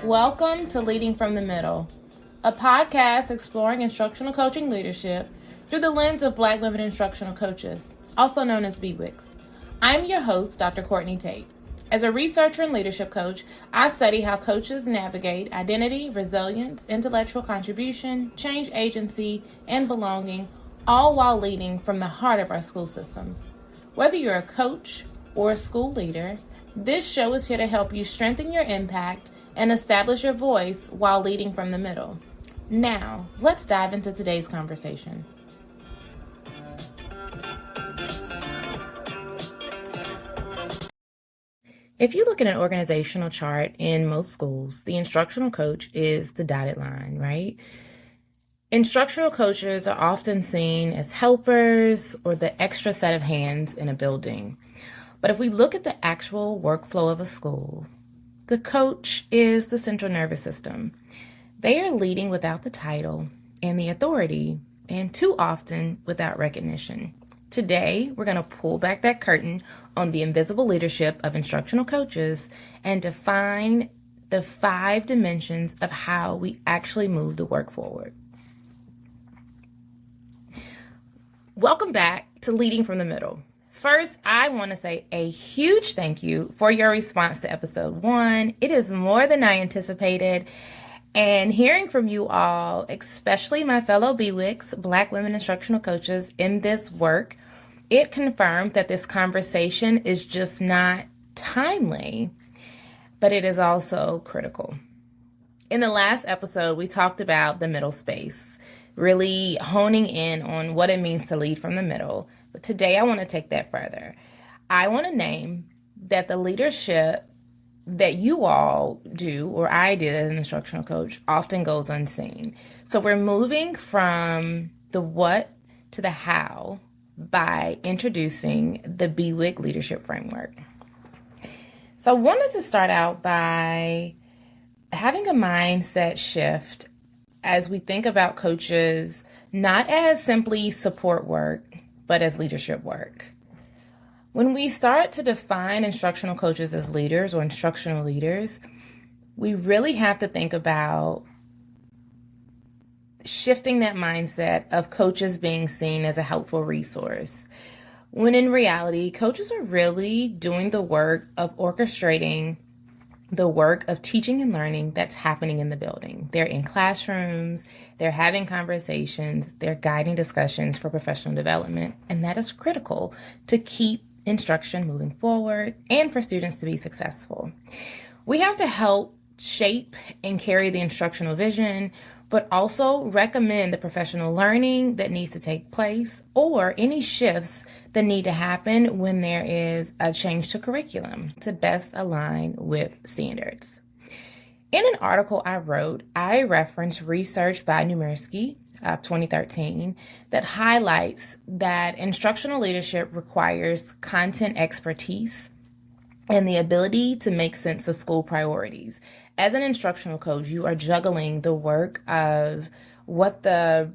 Welcome to Leading from the Middle, a podcast exploring instructional coaching leadership through the lens of Black Women Instructional Coaches, also known as BWICs. I'm your host, Dr. Courtney Tate. As a researcher and leadership coach, I study how coaches navigate identity, resilience, intellectual contribution, change agency, and belonging, all while leading from the heart of our school systems. Whether you're a coach or a school leader, this show is here to help you strengthen your impact and establish your voice while leading from the middle. Now, let's dive into today's conversation. If you look at an organizational chart in most schools, the instructional coach is the dotted line, right? Instructional coaches are often seen as helpers or the extra set of hands in a building. But if we look at the actual workflow of a school, the coach is the central nervous system. They are leading without the title and the authority, and too often without recognition. Today, we're going to pull back that curtain on the invisible leadership of instructional coaches and define the 5 dimensions of how we actually move the work forward. Welcome back to Leading from the Middle. First, I want to say a huge thank you for your response to episode 1. It is more than I anticipated. And hearing from you all, especially my fellow BWICs, Black Women Instructional Coaches, in this work, it confirmed that this conversation is just not timely, but it is also critical. In the last episode, we talked about the middle space, really honing in on what it means to lead from the middle. But today I want to take that further. I want to name that the leadership that you all do, or I did as an instructional coach, often goes unseen. So we're moving from the what to the how by introducing the BWIC Leadership Framework. So I wanted to start out by having a mindset shift as we think about coaches, not as simply support work, but as leadership work. When we start to define instructional coaches as leaders or instructional leaders, we really have to think about shifting that mindset of coaches being seen as a helpful resource, when in reality, coaches are really doing the work of orchestrating the work of teaching and learning that's happening in the building. They're in classrooms, they're having conversations, they're guiding discussions for professional development, and that is critical to keep instruction moving forward and for students to be successful. We have to help shape and carry the instructional vision, but also recommend the professional learning that needs to take place or any shifts that need to happen when there is a change to curriculum to best align with standards. In an article I wrote, I referenced research by Numersky, 2013, that highlights that instructional leadership requires content expertise and the ability to make sense of school priorities. As an instructional coach, you are juggling the work of what the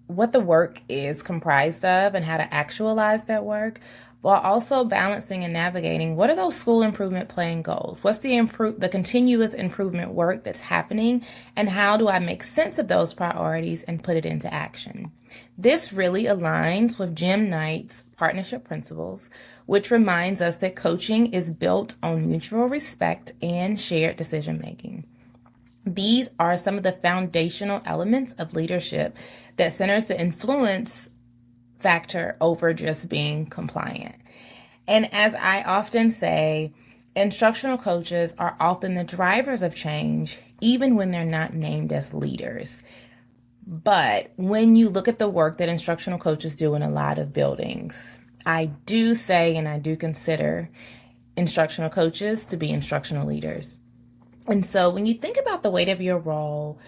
work is comprised of and how to actualize that work, while also balancing and navigating what are those school improvement plan goals? What's the continuous improvement work that's happening, and how do I make sense of those priorities and put it into action? This really aligns with Jim Knight's partnership principles, which reminds us that coaching is built on mutual respect and shared decision making. These are some of the foundational elements of leadership that centers the influence factor over just being compliant. And as I often say, instructional coaches are often the drivers of change, even when they're not named as leaders. But when you look at the work that instructional coaches do in a lot of buildings, I do say and I do consider instructional coaches to be instructional leaders. And so when you think about the weight of your role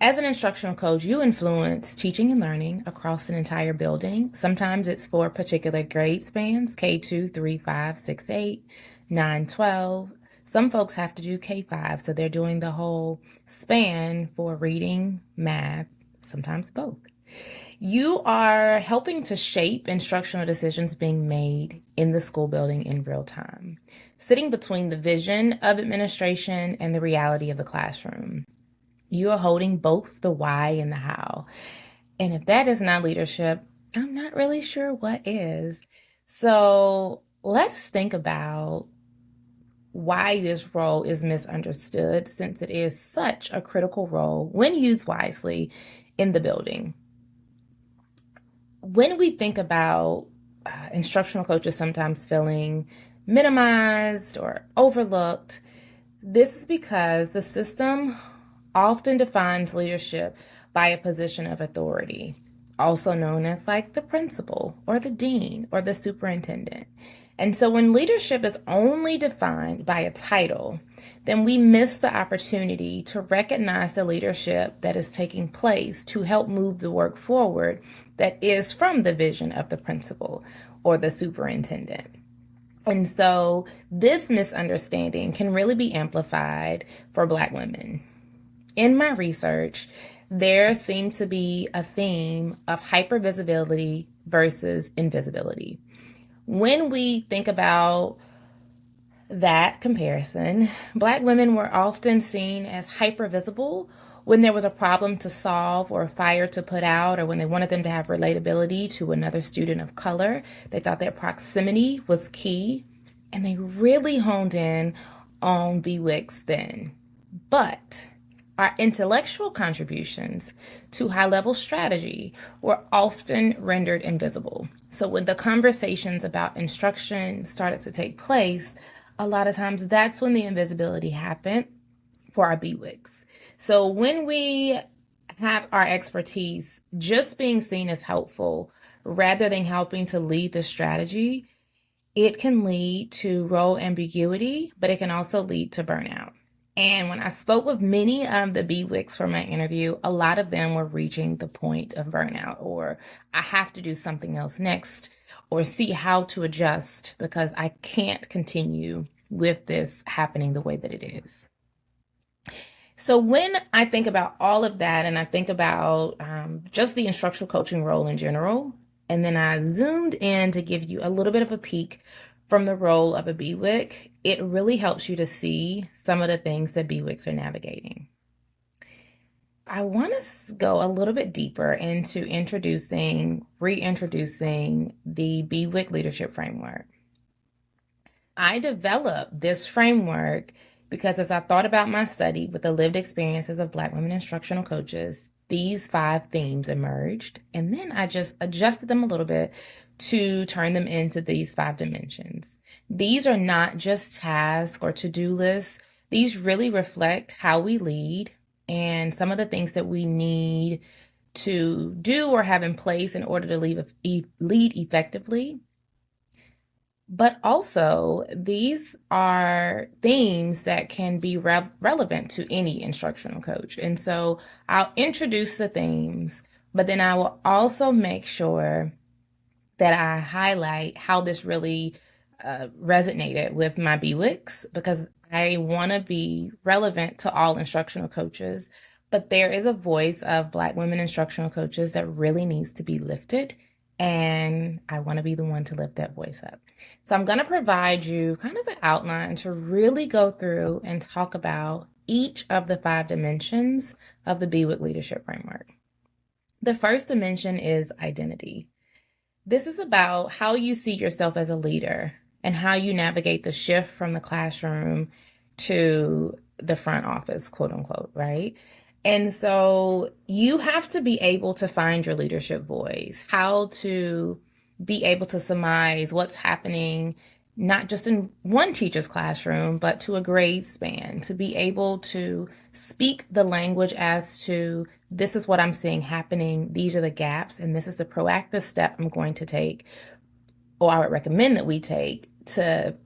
as an instructional coach, you influence teaching and learning across an entire building. Sometimes it's for particular grade spans, K2, 3, 5, 6, 8, 9, 12. Some folks have to do K5, so they're doing the whole span for reading, math, sometimes both. You are helping to shape instructional decisions being made in the school building in real time, sitting between the vision of administration and the reality of the classroom. You are holding both the why and the how. And if that is not leadership, I'm not really sure what is. So let's think about why this role is misunderstood, since it is such a critical role when used wisely in the building. When we think about instructional coaches sometimes feeling minimized or overlooked, this is because the system often defines leadership by a position of authority, also known as like the principal or the dean or the superintendent. And so when leadership is only defined by a title, then we miss the opportunity to recognize the leadership that is taking place to help move the work forward that is from the vision of the principal or the superintendent. And so this misunderstanding can really be amplified for Black women. In my research, there seemed to be a theme of hypervisibility versus invisibility. When we think about that comparison, Black women were often seen as hypervisible when there was a problem to solve or a fire to put out, or when they wanted them to have relatability to another student of color. They thought that proximity was key, and they really honed in on BWICs then. But our intellectual contributions to high-level strategy were often rendered invisible. So when the conversations about instruction started to take place, a lot of times that's when the invisibility happened for our BWICs. So when we have our expertise just being seen as helpful rather than helping to lead the strategy, it can lead to role ambiguity, but it can also lead to burnout. And when I spoke with many of the BWICs for my interview, a lot of them were reaching the point of burnout, or I have to do something else next, or see how to adjust because I can't continue with this happening the way that it is. So when I think about all of that, and I think about just the instructional coaching role in general, and then I zoomed in to give you a little bit of a peek from the role of a BWIC, it really helps you to see some of the things that BWICs are navigating. I want to go a little bit deeper into reintroducing the BWIC Leadership Framework. I developed this framework because as I thought about my study with the lived experiences of Black women instructional coaches, these 5 themes emerged, and then I just adjusted them a little bit to turn them into these 5 dimensions. These are not just tasks or to-do lists. These really reflect how we lead and some of the things that we need to do or have in place in order to lead effectively. But also, these are themes that can be relevant to any instructional coach. And so I'll introduce the themes, but then I will also make sure that I highlight how this really resonated with my BWICs, because I want to be relevant to all instructional coaches. But there is a voice of Black women instructional coaches that really needs to be lifted. And I want to be the one to lift that voice up. So I'm going to provide you kind of an outline to really go through and talk about each of the 5 dimensions of the BWIC Leadership Framework. The first dimension is identity. This is about how you see yourself as a leader and how you navigate the shift from the classroom to the front office, quote unquote, right? And so you have to be able to find your leadership voice, how to be able to surmise what's happening, not just in one teacher's classroom, but to a grade span, to be able to speak the language as to this is what I'm seeing happening, these are the gaps, and this is the proactive step I'm going to take, or I would recommend that we take to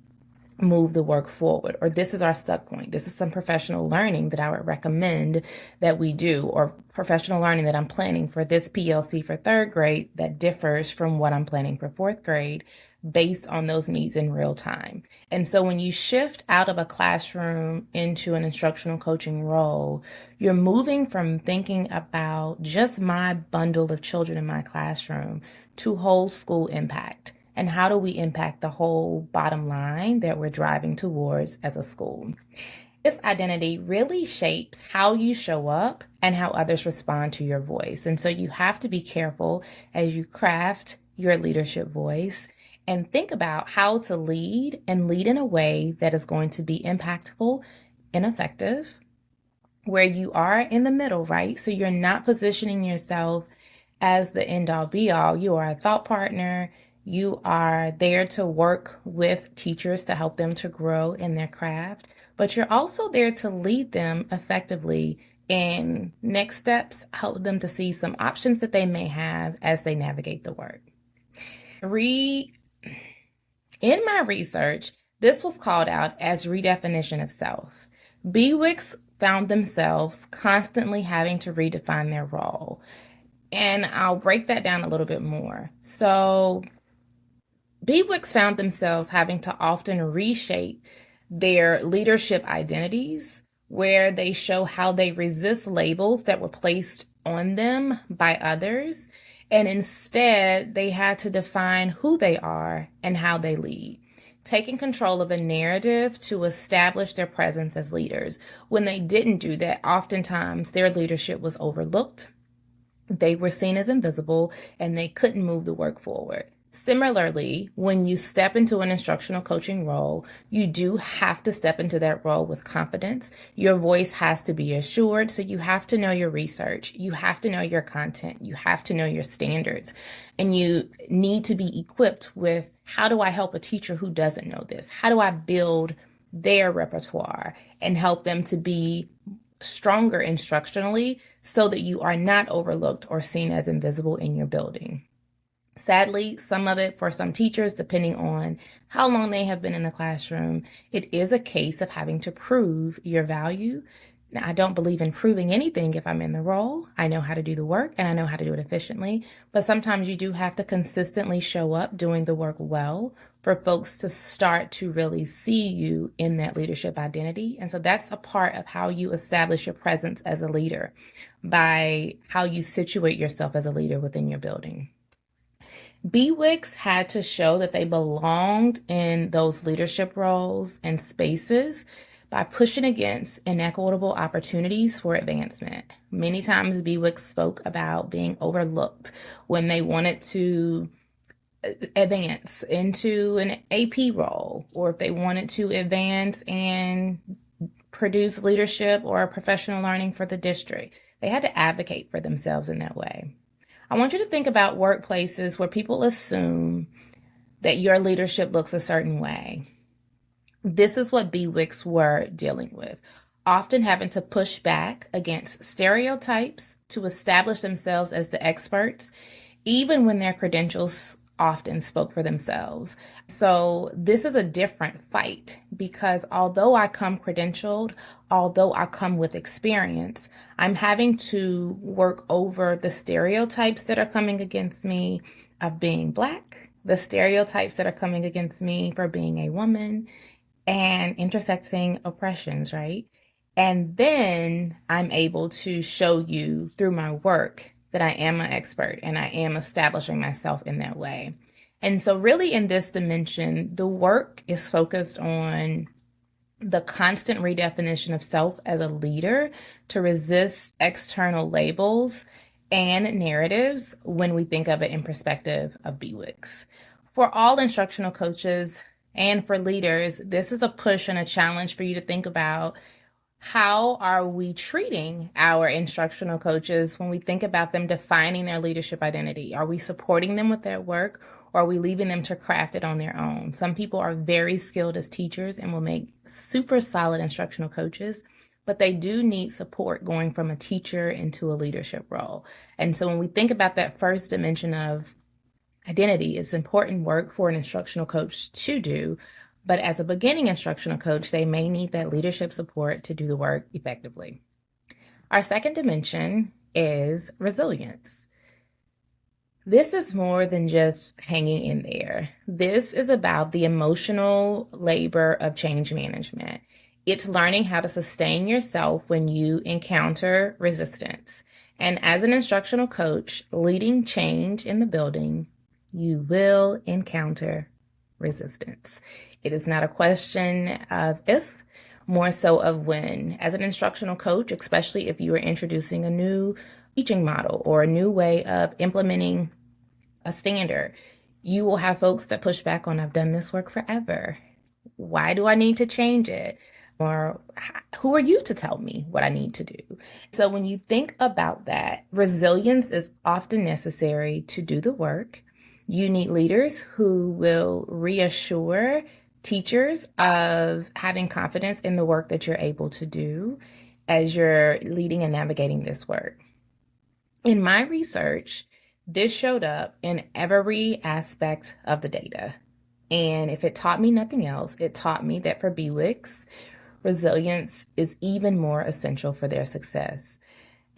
move the work forward, or this is our stuck point. This is some professional learning that I would recommend that we do, or professional learning that I'm planning for this PLC for third grade that differs from what I'm planning for fourth grade based on those needs in real time. And so when you shift out of a classroom into an instructional coaching role, you're moving from thinking about just my bundle of children in my classroom to whole school impact. And how do we impact the whole bottom line that we're driving towards as a school? This identity really shapes how you show up and how others respond to your voice. And so you have to be careful as you craft your leadership voice and think about how to lead and lead in a way that is going to be impactful and effective, where you are in the middle, right? So you're not positioning yourself as the end all be all. You are a thought partner. You are there to work with teachers to help them to grow in their craft, but you're also there to lead them effectively in next steps, help them to see some options that they may have as they navigate the work. In my research, this was called out as redefinition of self. BWICs found themselves constantly having to redefine their role. And I'll break that down a little bit more. So BWICs found themselves having to often reshape their leadership identities, where they show how they resist labels that were placed on them by others. And instead, they had to define who they are and how they lead, taking control of a narrative to establish their presence as leaders. When they didn't do that, oftentimes their leadership was overlooked. They were seen as invisible and they couldn't move the work forward. Similarly, when you step into an instructional coaching role, you do have to step into that role with confidence. Your voice has to be assured, so you have to know your research. You have to know your content. You have to know your standards. And you need to be equipped with, how do I help a teacher who doesn't know this? How do I build their repertoire and help them to be stronger instructionally so that you are not overlooked or seen as invisible in your building? Sadly, some of it for some teachers, depending on how long they have been in the classroom, it is a case of having to prove your value. Now, I don't believe in proving anything if I'm in the role. I know how to do the work and I know how to do it efficiently, but sometimes you do have to consistently show up doing the work well for folks to start to really see you in that leadership identity. And so that's a part of how you establish your presence as a leader, by how you situate yourself as a leader within your building. BWICs had to show that they belonged in those leadership roles and spaces by pushing against inequitable opportunities for advancement. Many times BWICs spoke about being overlooked when they wanted to advance into an AP role, or if they wanted to advance and produce leadership or professional learning for the district. They had to advocate for themselves in that way. I want you to think about workplaces where people assume that your leadership looks a certain way. This is what BWICs were dealing with, often having to push back against stereotypes to establish themselves as the experts, even when their credentials often spoke for themselves. So this is a different fight, because although I come credentialed, although I come with experience, I'm having to work over the stereotypes that are coming against me of being Black, the stereotypes that are coming against me for being a woman, and intersecting oppressions, right? And then I'm able to show you through my work that I am an expert and I am establishing myself in that way. And so really in this dimension, the work is focused on the constant redefinition of self as a leader to resist external labels and narratives when we think of it in perspective of BWICs. For all instructional coaches and for leaders, this is a push and a challenge for you to think about, how are we treating our instructional coaches when we think about them defining their leadership identity? Are we supporting them with their work, or are we leaving them to craft it on their own? Some people are very skilled as teachers and will make super solid instructional coaches, but they do need support going from a teacher into a leadership role. And so when we think about that first dimension of identity, it's important work for an instructional coach to do. But as a beginning instructional coach, they may need that leadership support to do the work effectively. Our second dimension is resilience. This is more than just hanging in there. This is about the emotional labor of change management. It's learning how to sustain yourself when you encounter resistance. And as an instructional coach leading change in the building, you will encounter resistance. It is not a question of if, more so of when. As an instructional coach, especially if you are introducing a new teaching model or a new way of implementing a standard, you will have folks that push back on, I've done this work forever. Why do I need to change it? Or who are you to tell me what I need to do? So when you think about that, resilience is often necessary to do the work. You need leaders who will reassure teachers of having confidence in the work that you're able to do as you're leading and navigating this work. In my research, this showed up in every aspect of the data. And if it taught me nothing else, it taught me that for BWICs, resilience is even more essential for their success.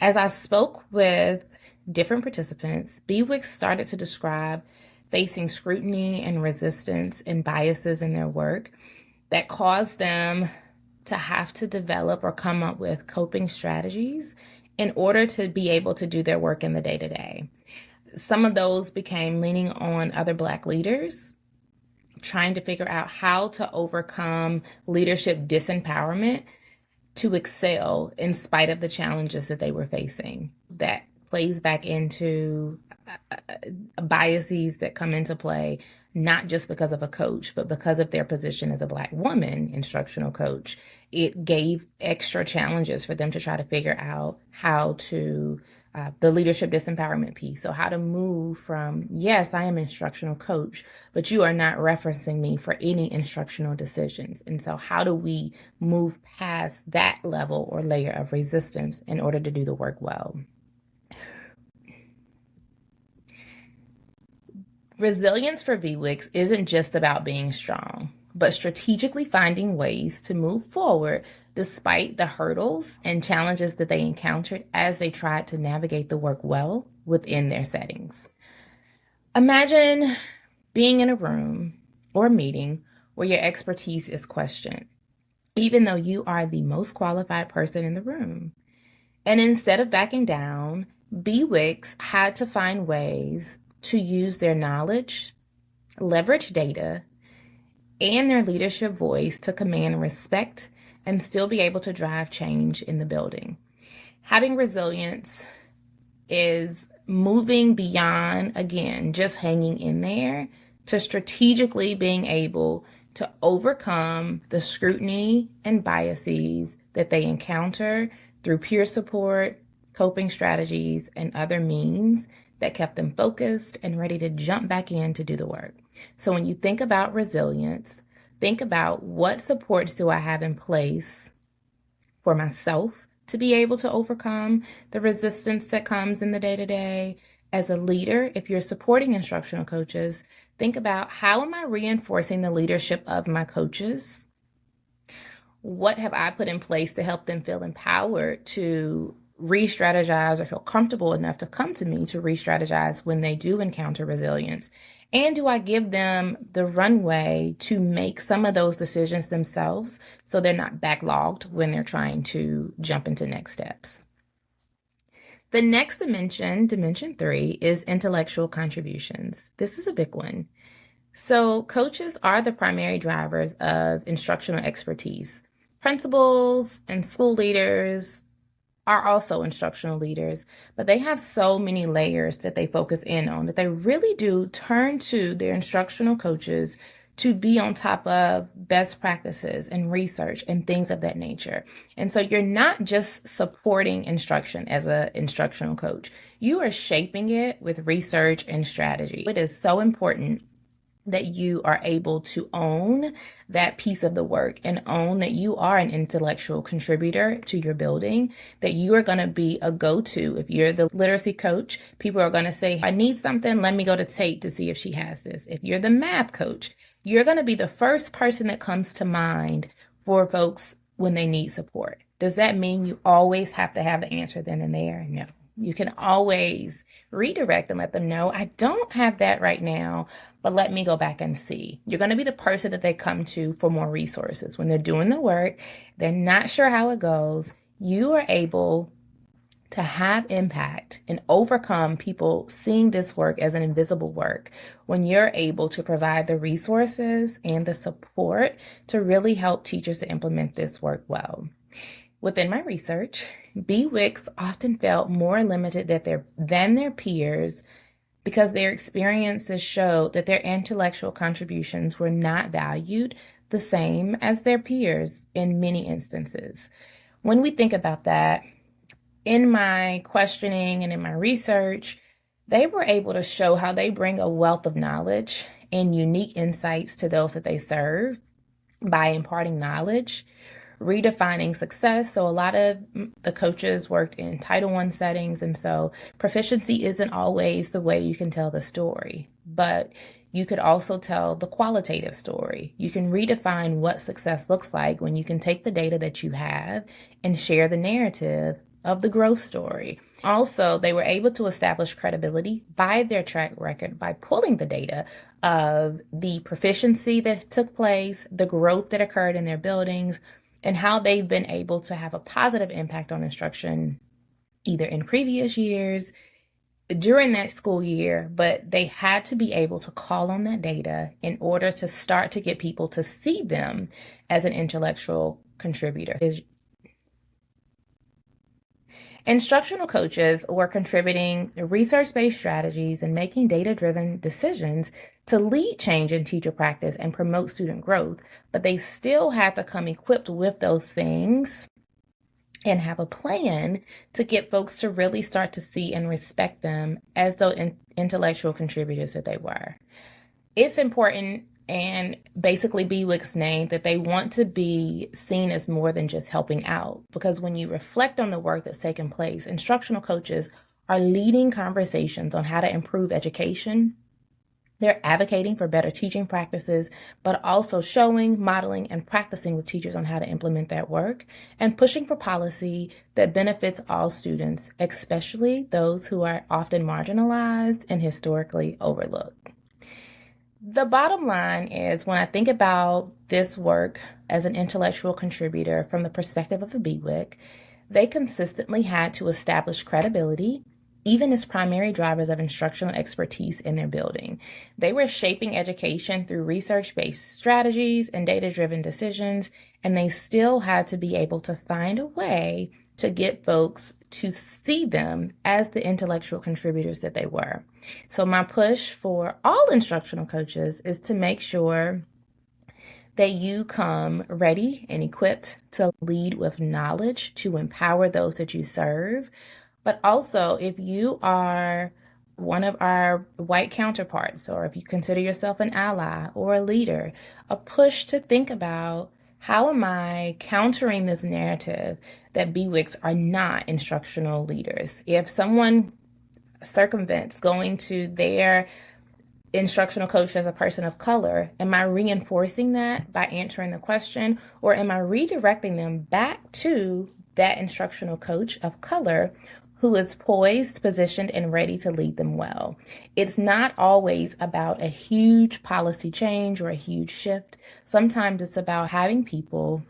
As I spoke with different participants, BWICs started to describe facing scrutiny and resistance and biases in their work that caused them to have to develop or come up with coping strategies in order to be able to do their work in the day-to-day. Some of those became leaning on other Black leaders, trying to figure out how to overcome leadership disempowerment to excel in spite of the challenges that they were facing. That plays back into biases that come into play, not just because of a coach, but because of their position as a Black woman instructional coach. It gave extra challenges for them to try to figure out how to the leadership disempowerment piece. So how to move from, yes, I am an instructional coach, but you are not referencing me for any instructional decisions. And so how do we move past that level or layer of resistance in order to do the work well? Resilience for BWICs isn't just about being strong, but strategically finding ways to move forward despite the hurdles and challenges that they encountered as they tried to navigate the work well within their settings. Imagine being in a room or a meeting where your expertise is questioned, even though you are the most qualified person in the room. And instead of backing down, BWICs had to find ways to use their knowledge, leverage data, and their leadership voice to command respect and still be able to drive change in the building. Having resilience is moving beyond, again, just hanging in there to strategically being able to overcome the scrutiny and biases that they encounter through peer support, coping strategies, and other means that kept them focused and ready to jump back in to do the work. So when you think about resilience, think about what supports do I have in place for myself to be able to overcome the resistance that comes in the day-to-day. As a leader, if you're supporting instructional coaches, think about how am I reinforcing the leadership of my coaches? What have I put in place to help them feel empowered to re-strategize or feel comfortable enough to come to me to re-strategize when they do encounter resilience? And do I give them the runway to make some of those decisions themselves so they're not backlogged when they're trying to jump into next steps? The next dimension, dimension 3, is intellectual contributions. This is a big one. So coaches are the primary drivers of instructional expertise. Principals and school leaders are also instructional leaders, but they have so many layers that they focus in on that they really do turn to their instructional coaches to be on top of best practices and research and things of that nature. And so you're not just supporting instruction as an instructional coach, you are shaping it with research and strategy. It is so important that you are able to own that piece of the work and own that you are an intellectual contributor to your building, that you are going to be a go-to. If you're the literacy coach, people are going to say, I need something, let me go to Tate to see if she has this. If you're the math coach, you're going to be the first person that comes to mind for folks when they need support. Does that mean you always have to have the answer then and there? No. You can always redirect and let them know, I don't have that right now, but let me go back and see. You're going to be the person that they come to for more resources. When they're doing the work, they're not sure how it goes, you are able to have impact and overcome people seeing this work as an invisible work when you're able to provide the resources and the support to really help teachers to implement this work well. Within my research, BWICs often felt more limited than their peers because their experiences showed that their intellectual contributions were not valued the same as their peers in many instances. When we think about that, in my questioning and in my research, they were able to show how they bring a wealth of knowledge and unique insights to those that they serve by imparting knowledge, redefining success. So a lot of the coaches worked in Title I settings, and so proficiency isn't always the way you can tell the story, but you could also tell the qualitative story. You can redefine what success looks like when you can take the data that you have and share the narrative of the growth story. Also, they were able to establish credibility by their track record by pulling the data of the proficiency that took place, the growth that occurred in their buildings, and how they've been able to have a positive impact on instruction either in previous years, during that school year, but they had to be able to call on that data in order to start to get people to see them as an intellectual contributor. Instructional coaches were contributing research-based strategies and making data-driven decisions to lead change in teacher practice and promote student growth, but they still had to come equipped with those things and have a plan to get folks to really start to see and respect them as those intellectual contributors that they were. It's important, and basically BWIC's name, that they want to be seen as more than just helping out, because when you reflect on the work that's taken place, instructional coaches are leading conversations on how to improve education. They're advocating for better teaching practices, but also showing, modeling, and practicing with teachers on how to implement that work, and pushing for policy that benefits all students, especially those who are often marginalized and historically overlooked. The bottom line is, when I think about this work as an intellectual contributor from the perspective of a BWIC, they consistently had to establish credibility, even as primary drivers of instructional expertise in their building. They were shaping education through research-based strategies and data-driven decisions, and they still had to be able to find a way to get folks to see them as the intellectual contributors that they were. So my push for all instructional coaches is to make sure that you come ready and equipped to lead with knowledge to empower those that you serve. But also, if you are one of our white counterparts, or if you consider yourself an ally or a leader, a push to think about, how am I countering this narrative that BWICs are not instructional leaders? If someone circumvents going to their instructional coach as a person of color, am I reinforcing that by answering the question, or am I redirecting them back to that instructional coach of color who is poised, positioned, and ready to lead them well? It's not always about a huge policy change or a huge shift. Sometimes it's about having people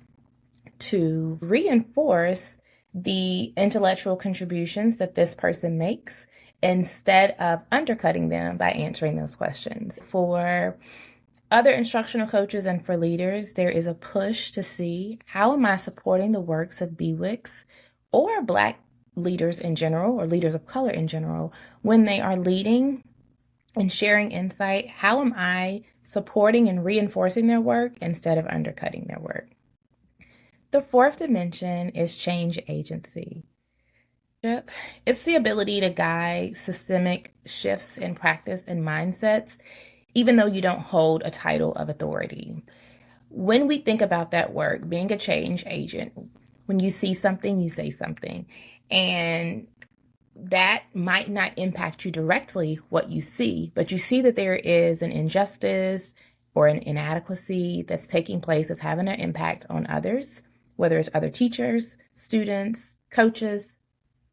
to reinforce the intellectual contributions that this person makes instead of undercutting them by answering those questions. For other instructional coaches and for leaders, there is a push to see, how am I supporting the works of BWICs or Black leaders in general, or leaders of color in general, when they are leading and sharing insight? How am I supporting and reinforcing their work instead of undercutting their work? The fourth dimension is change agency. It's the ability to guide systemic shifts in practice and mindsets, even though you don't hold a title of authority. When we think about that work, being a change agent, when you see something, you say something. And that might not impact you directly, what you see, but you see that there is an injustice, or an inadequacy that's taking place is having an impact on others, whether it's other teachers, students, coaches,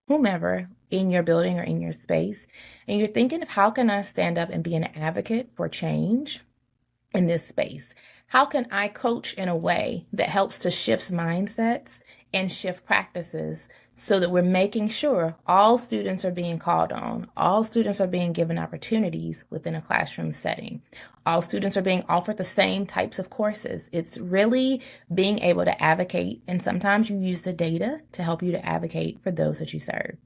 whomever in your building or in your space, and you're thinking of how can I stand up and be an advocate for change in this space? How can I coach in a way that helps to shift mindsets and shift practices so that we're making sure all students are being called on, all students are being given opportunities within a classroom setting, all students are being offered the same types of courses? It's really being able to advocate, and sometimes you use the data to help you to advocate for those that you serve.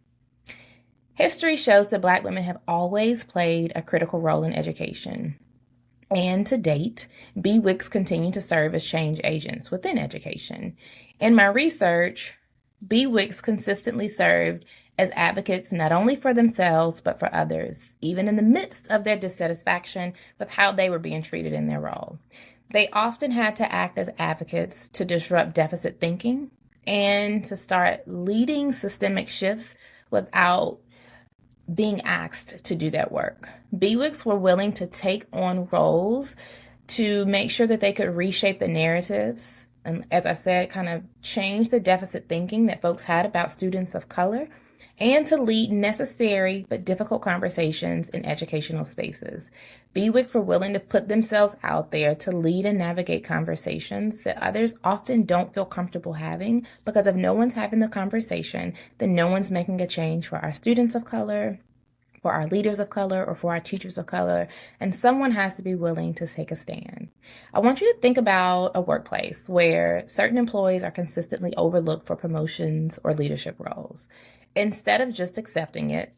History shows that Black women have always played a critical role in education. And to date, BWICs continue to serve as change agents within education. In my research, BWICs consistently served as advocates not only for themselves, but for others, even in the midst of their dissatisfaction with how they were being treated in their role. They often had to act as advocates to disrupt deficit thinking and to start leading systemic shifts without being asked to do that work. BWICs were willing to take on roles to make sure that they could reshape the narratives and, as I said, kind of change the deficit thinking that folks had about students of color, and to lead necessary but difficult conversations in educational spaces. BWICs were willing to put themselves out there to lead and navigate conversations that others often don't feel comfortable having, because if no one's having the conversation, then no one's making a change for our students of color, for our leaders of color, or for our teachers of color, and someone has to be willing to take a stand. I want you to think about a workplace where certain employees are consistently overlooked for promotions or leadership roles. Instead of just accepting it,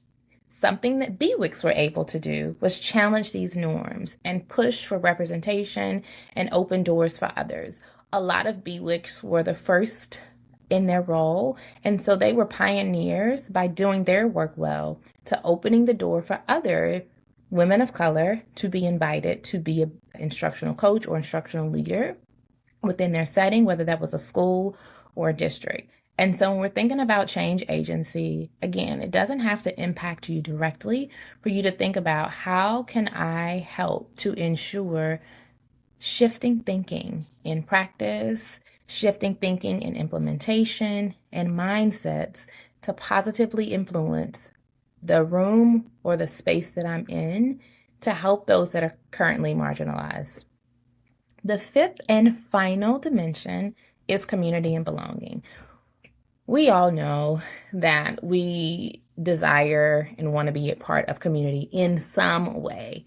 something that BWICs were able to do was challenge these norms and push for representation and open doors for others. A lot of BWICs were the first in their role, and so they were pioneers by doing their work well to opening the door for other women of color to be invited to be an instructional coach or instructional leader within their setting, whether that was a school or a district. And so when we're thinking about change agency, again, it doesn't have to impact you directly for you to think about how can I help to ensure shifting thinking in practice, shifting thinking in implementation, and mindsets to positively influence the room or the space that I'm in to help those that are currently marginalized. The fifth and final dimension is community and belonging. We all know that we desire and want to be a part of community in some way.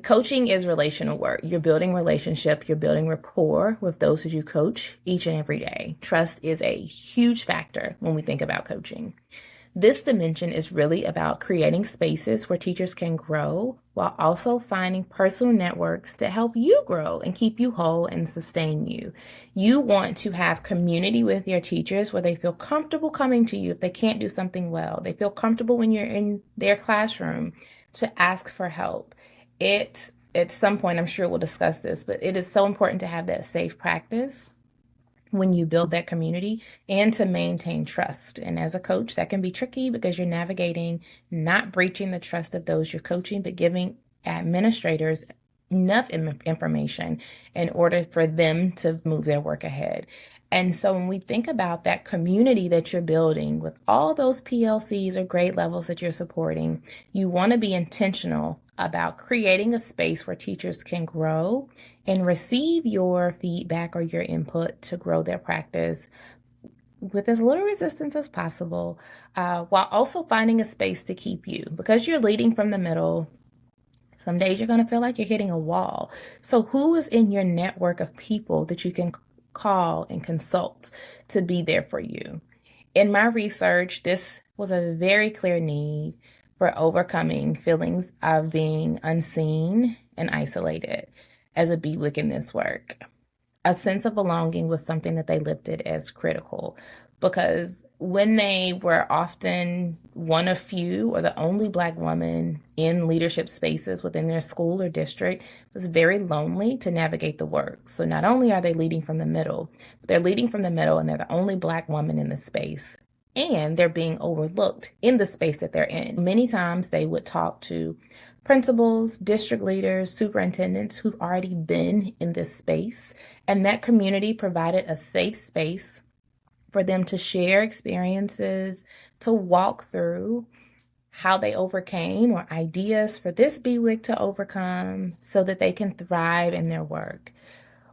Coaching is relational work. You're building relationship, you're building rapport with those who you coach each and every day. Trust is a huge factor when we think about coaching. This dimension is really about creating spaces where teachers can grow while also finding personal networks that help you grow and keep you whole and sustain you. You want to have community with your teachers where they feel comfortable coming to you if they can't do something well. They feel comfortable when you're in their classroom to ask for help. At some point, I'm sure we'll discuss this, but it is so important to have that safe practice when you build that community and to maintain trust. And as a coach, that can be tricky because you're navigating not breaching the trust of those you're coaching, but giving administrators enough information in order for them to move their work ahead. And so when we think about that community that you're building with all those PLCs or grade levels that you're supporting, you want to be intentional about creating a space where teachers can grow and receive your feedback or your input to grow their practice with as little resistance as possible, while also finding a space to keep you. Because you're leading from the middle, some days you're going to feel like you're hitting a wall. So who is in your network of people that you can call and consult to be there for you? In my research, this was a very clear need for overcoming feelings of being unseen and isolated as a BWIC in this work. A sense of belonging was something that they lifted as critical, because when they were often one of few or the only Black woman in leadership spaces within their school or district, it was very lonely to navigate the work. So not only are they leading from the middle, but they're leading from the middle and they're the only Black woman in the space. And they're being overlooked in the space that they're in. Many times they would talk to principals, district leaders, superintendents who've already been in this space, and that community provided a safe space for them to share experiences, to walk through how they overcame or ideas for this BWIC to overcome so that they can thrive in their work.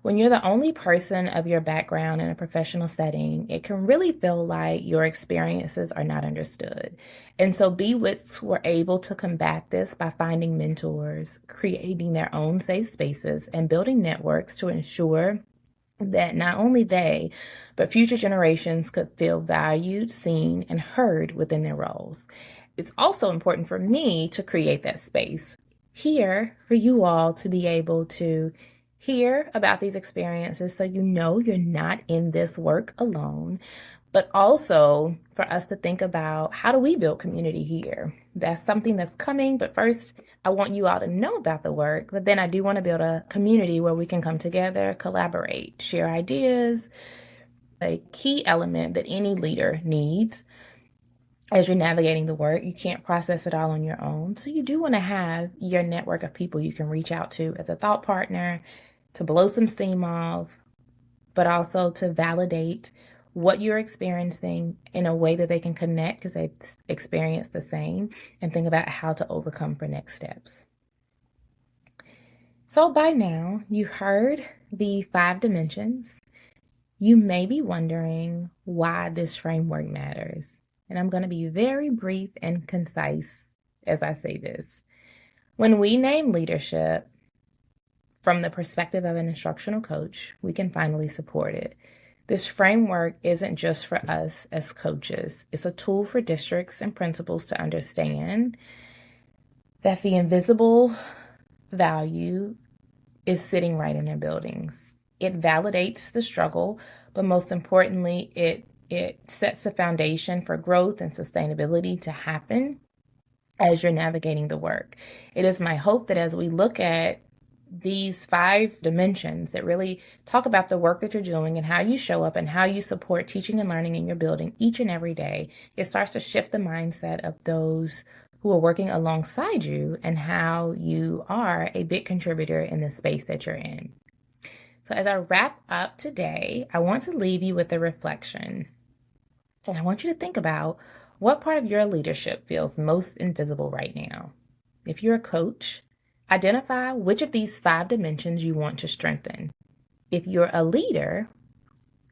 When you're the only person of your background in a professional setting, it can really feel like your experiences are not understood. And so BWICs were able to combat this by finding mentors, creating their own safe spaces, and building networks to ensure that not only they, but future generations could feel valued, seen, and heard within their roles. It's also important for me to create that space here for you all to be able to hear about these experiences so you know you're not in this work alone, but also for us to think about how do we build community here? That's something that's coming, but first I want you all to know about the work, but then I do want to build a community where we can come together, collaborate, share ideas, a key element that any leader needs as you're navigating the work. You can't process it all on your own. So you do want to have your network of people you can reach out to as a thought partner to blow some steam off, but also to validate what you're experiencing in a way that they can connect because they've experienced the same and think about how to overcome for next steps. So by now, you heard the 5 dimensions. You may be wondering why this framework matters. And I'm going to be very brief and concise as I say this. When we name leadership from the perspective of an instructional coach, we can finally support it. This framework isn't just for us as coaches. It's a tool for districts and principals to understand that the invisible value is sitting right in their buildings. It validates the struggle, but most importantly, it sets a foundation for growth and sustainability to happen as you're navigating the work. It is my hope that as we look at these 5 dimensions that really talk about the work that you're doing and how you show up and how you support teaching and learning in your building each and every day, it starts to shift the mindset of those who are working alongside you and how you are a big contributor in the space that you're in. So as I wrap up today, I want to leave you with a reflection. And I want you to think about what part of your leadership feels most invisible right now. If you're a coach, identify which of these 5 dimensions you want to strengthen. If you're a leader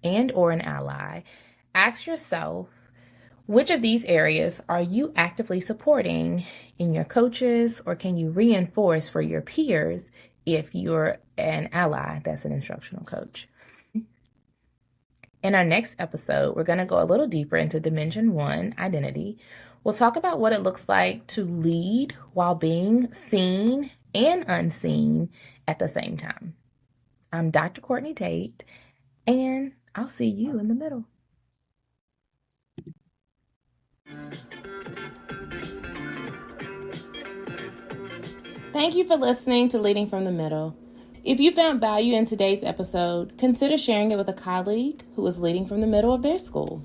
and or an ally, ask yourself, which of these areas are you actively supporting in your coaches, or can you reinforce for your peers if you're an ally that's an instructional coach? In our next episode, we're going to go a little deeper into Dimension 1, identity. We'll talk about what it looks like to lead while being seen and unseen at the same time. I'm Dr. Courtney Tate, and I'll see you in the middle. Thank you for listening to Leading from the Middle. If you found value in today's episode, consider sharing it with a colleague who is leading from the middle of their school.